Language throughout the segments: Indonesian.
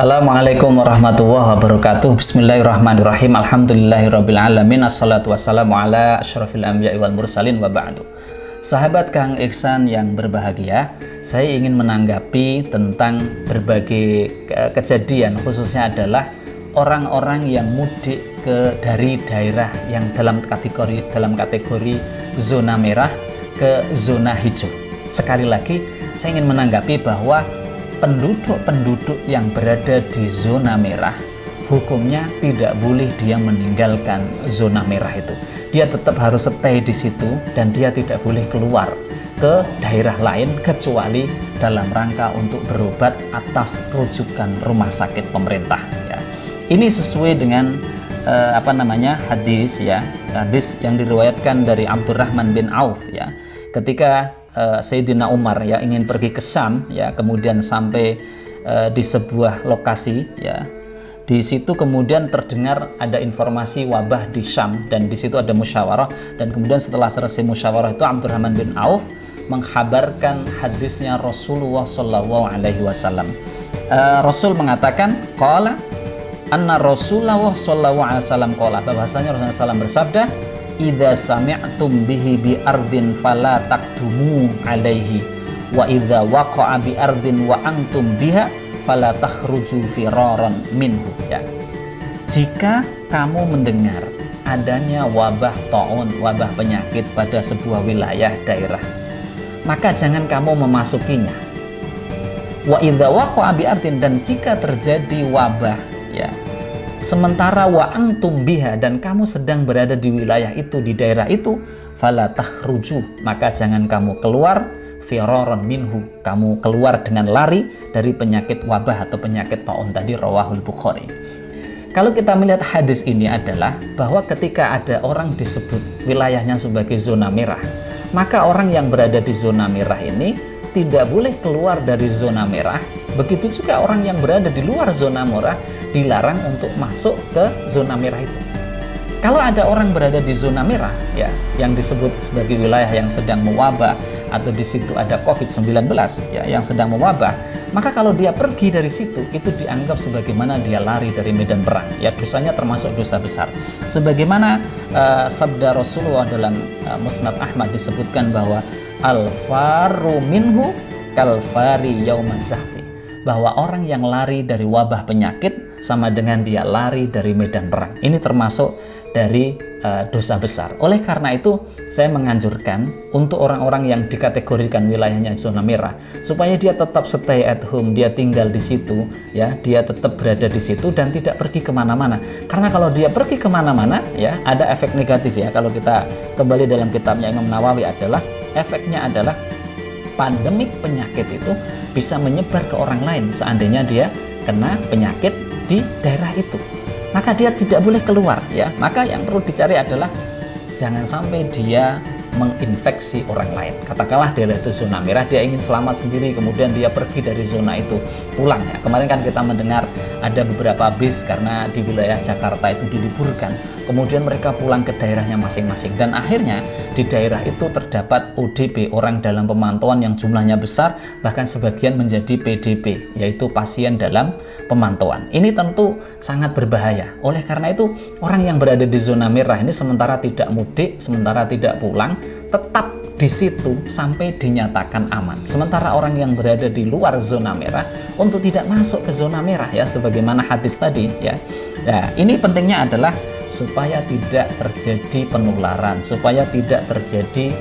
Assalamualaikum warahmatullahi wabarakatuh. Bismillahirrahmanirrahim. Alhamdulillahirrabbilalamin. Assalatu wassalamu ala asyrafil anbiya'i wal mursalin wa ba'du. Sahabat Kang Ihsan yang berbahagia, saya ingin menanggapi tentang berbagai kejadian, khususnya adalah orang-orang yang mudik dari daerah yang dalam kategori zona merah ke zona hijau. Sekali lagi, saya ingin menanggapi bahwa penduduk-penduduk yang berada di zona merah, hukumnya tidak boleh dia meninggalkan zona merah itu. Dia tetap harus stay di situ dan dia tidak boleh keluar ke daerah lain kecuali dalam rangka untuk berobat atas rujukan rumah sakit pemerintah. Ya. Ini sesuai dengan hadis yang diriwayatkan dari Abdurrahman bin Auf ya. Ketika Sayyidina Umar ya ingin pergi ke Syam ya, kemudian sampai di sebuah lokasi ya, di situ kemudian terdengar ada informasi wabah di Syam dan di situ ada musyawarah, dan kemudian setelah selesai musyawarah itu Abdurrahman bin Auf menghabarkan hadisnya Rasulullah Shallallahu Alaihi Wasallam. Rasul mengatakan qala anna Rasulullah Shallallahu Alaihi Wasallam qala, bahwasanya Rasulullah SAW bersabda, idza sami'tum bihi bi ardin fala taqdumu alaihi wa idza waqa'a bi ardin wa antum biha fala takhruju firaran minhu ya. Jika kamu mendengar adanya wabah taun, wabah penyakit pada sebuah wilayah daerah, maka jangan kamu memasukinya. Wa idza waqa'a bi ardin, dan jika terjadi wabah ya, sementara wa antum biha, dan kamu sedang berada di wilayah itu, di daerah itu, fala takhruju, maka jangan kamu keluar firaran minhu, kamu keluar dengan lari dari penyakit wabah atau penyakit taun tadi, rawahul Bukhari. Kalau kita melihat hadis ini adalah bahwa ketika ada orang disebut wilayahnya sebagai zona merah, maka orang yang berada di zona merah ini tidak boleh keluar dari zona merah. Begitu juga orang yang berada di luar zona merah dilarang untuk masuk ke zona merah itu. Kalau ada orang berada di zona merah ya, yang disebut sebagai wilayah yang sedang mewabah atau di situ ada COVID-19 ya yang sedang mewabah, maka kalau dia pergi dari situ itu dianggap sebagaimana dia lari dari medan perang ya, dosanya termasuk dosa besar. Sebagaimana sabda Rasulullah dalam Musnad Ahmad disebutkan bahwa al-faru minhu kalfari yaumaz zahfi, bahwa orang yang lari dari wabah penyakit sama dengan dia lari dari medan perang. Ini termasuk dari dosa besar. Oleh karena itu, saya menganjurkan untuk orang-orang yang dikategorikan wilayahnya zona merah supaya dia tetap stay at home, dia tinggal di situ ya, dia tetap berada di situ dan tidak pergi kemana-mana. Karena kalau dia pergi kemana-mana ya, ada efek negatif ya. Kalau kita kembali dalam kitabnya Imam Nawawi adalah efeknya adalah pandemik penyakit itu bisa menyebar ke orang lain seandainya dia kena penyakit di daerah itu. Maka dia tidak boleh keluar ya. Maka yang perlu dicari adalah jangan sampai dia menginfeksi orang lain. Katakanlah daerah itu zona merah, dia ingin selamat sendiri, kemudian dia pergi dari zona itu, pulang ya. Kemarin kan kita mendengar ada beberapa bis karena di wilayah Jakarta itu diliburkan, kemudian mereka pulang ke daerahnya masing-masing, dan akhirnya di daerah itu terdapat ODP, orang dalam pemantauan, yang jumlahnya besar, bahkan sebagian menjadi PDP, yaitu pasien dalam pemantauan. Ini tentu sangat berbahaya. Oleh karena itu, orang yang berada di zona merah ini sementara tidak mudik, sementara tidak pulang, tetap di situ sampai dinyatakan aman. Sementara orang yang berada di luar zona merah untuk tidak masuk ke zona merah ya, sebagaimana hadis tadi ya. Nah, ini pentingnya adalah supaya tidak terjadi penularan, supaya tidak terjadi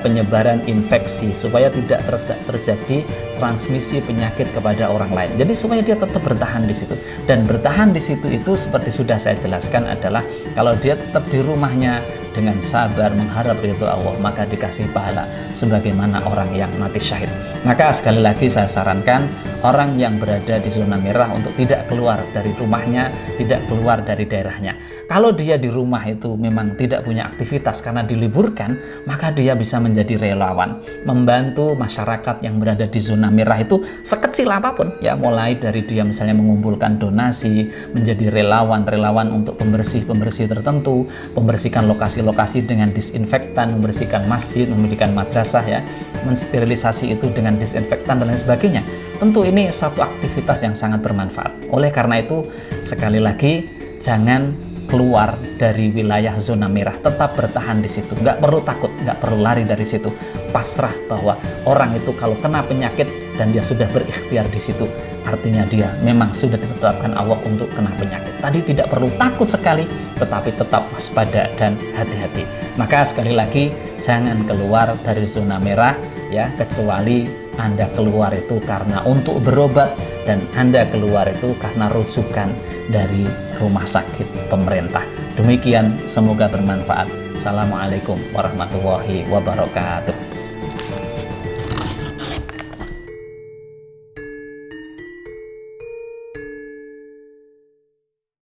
penyebaran infeksi, supaya tidak terjadi transmisi penyakit kepada orang lain. Jadi supaya dia tetap bertahan di situ, dan bertahan di situ itu seperti sudah saya jelaskan adalah kalau dia tetap di rumahnya dengan sabar mengharap ridho Allah, maka dikasih pahala sebagaimana orang yang mati syahid. Maka sekali lagi saya sarankan orang yang berada di zona merah untuk tidak keluar dari rumahnya, tidak keluar dari daerahnya. Kalau dia di rumah itu memang tidak punya aktivitas karena diliburkan, maka dia bisa menjadi relawan, membantu masyarakat yang berada di zona merah itu sekecil apapun ya, mulai dari dia misalnya mengumpulkan donasi, menjadi relawan untuk pembersih tertentu, membersihkan lokasi-lokasi dengan disinfektan, membersihkan masjid, membersihkan madrasah ya, mensterilisasi itu dengan disinfektan dan lain sebagainya. Tentu ini satu aktivitas yang sangat bermanfaat. Oleh karena itu, sekali lagi, jangan keluar dari wilayah zona merah, tetap bertahan di situ. Nggak perlu takut, nggak perlu lari dari situ. Pasrah bahwa orang itu kalau kena penyakit dan dia sudah berikhtiar di situ, artinya dia memang sudah ditetapkan Allah untuk kena penyakit. Tadi tidak perlu takut sekali, tetapi tetap waspada dan hati-hati. Maka sekali lagi, jangan keluar dari zona merah, ya, kecuali Anda keluar itu karena untuk berobat, dan Anda keluar itu karena rujukan dari rumah sakit pemerintah. Demikian, semoga bermanfaat. Assalamualaikum warahmatullahi wabarakatuh.